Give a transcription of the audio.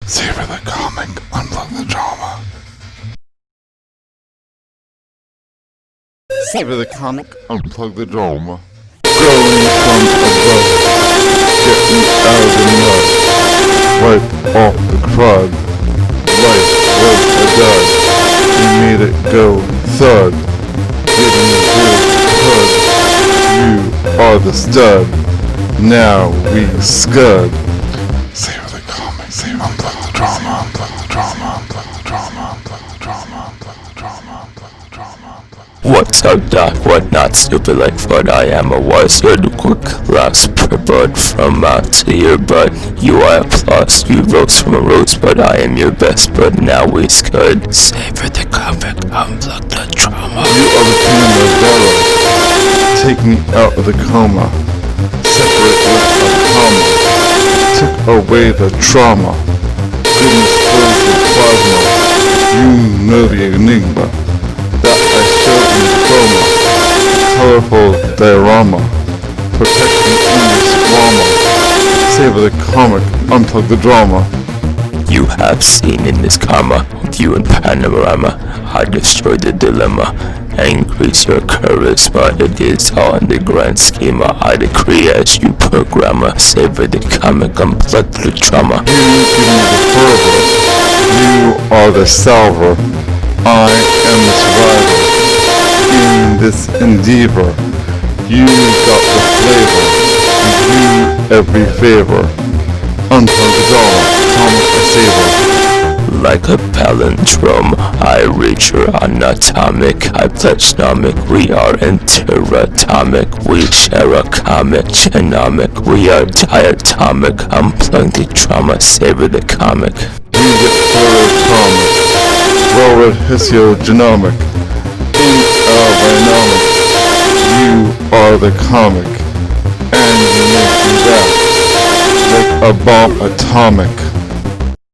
Savor the Comic, Unplug the Drama. Savor the Comic, Unplug the Drama. Growing from above, get me out of the mud. Wipe off the crud. Life was a dud. We made it go thud. Getting rid of crud. You are the stud. Now we scud. Savor the Comic, savor Unplug the Drama, Unplug the Drama, Unplug the Drama, Unplug the Drama, Unplug the Drama, Unplug the Drama, Unplug the Drama. What's up, Doc? What not stupid like FUD? I am a YAUD quick last bud from out to EARBUD. You are applause, you rose from a rosebud. I am your best bud, now we SCUD. Savor the Comic, Unplug the Drama. You are the prima, vera. Take me out of the coma. Separate with a comma. Took away the trauma. Goodness fills the plasma. You know the enigma that I showed in chroma. Colorful diarama. Protecting in the squama. Savor the comic, unplug the drama. You have seen in this comma, you in PANARAMA. I destroyed the dilemma and increase your charisma. It is all in the grand schema. I decree as you programmer. Savor the comic, unplug the drama. You give me the fervor. You are the salver. I am the survivor. In this endeavor, you got the flavor. You do every favor. Unplug the drama, comic a saver. Like a palindrome, I reach your anatomic. I pledge stomach, we are interatomic. We share a comic, genomic. We are diatomic. Unplug the drama, savor the comic. You get pluratomic. Well-read histogenomic. In our binomic. You are the comic. And you make me that. Like a bomb atomic.